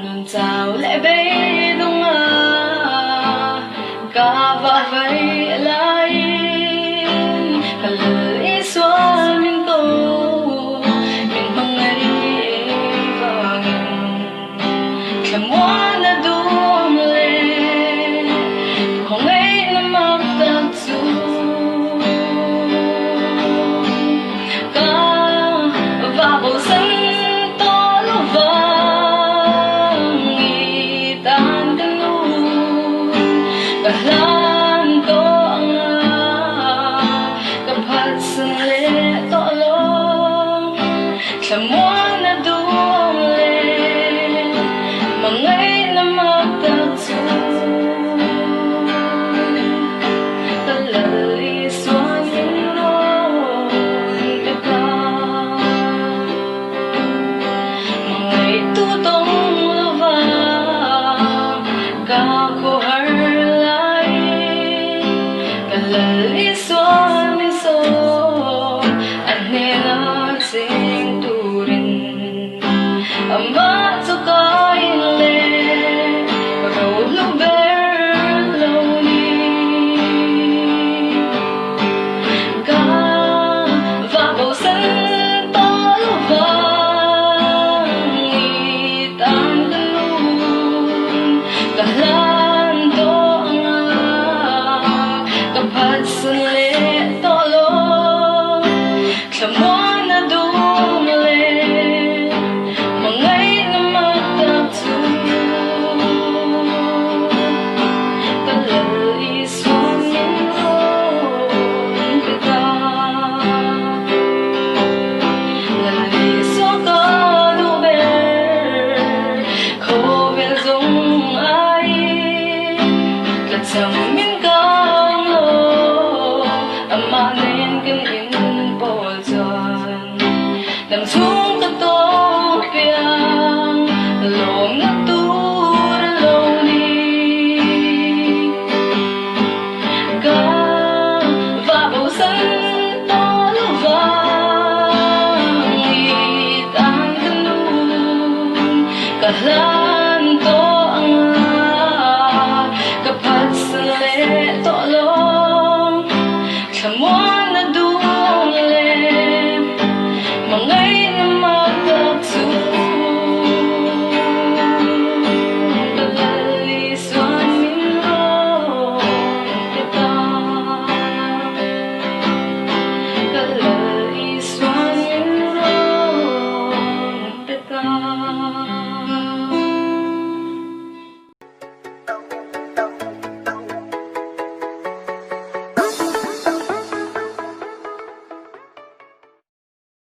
Nun tao lẽ bấy đúng cả và vây lại cả lời xóa mình câu mình mong ngày vàng làm hoa đã đua lên không ấy nằm mặc tạc dù cả và bầu sân to lo vàng nghi tan cái nụ cả lan to cả phát sân lệ to lo làm hoa đã đua lên mà ngày nằm mặc tạc dù Ama to kain le Pagkaw luber loni Ka Vabaw san to luvang Itan kanun Kahlan to nga Kapad sun le to lo Klamuan na dumle mình cao lô mà nên kinh in bộ tròn nằm xuống cái tô piang lô ngắt tu ra lâu đi ca và bầu sân to lo vàng tan cái nụ cả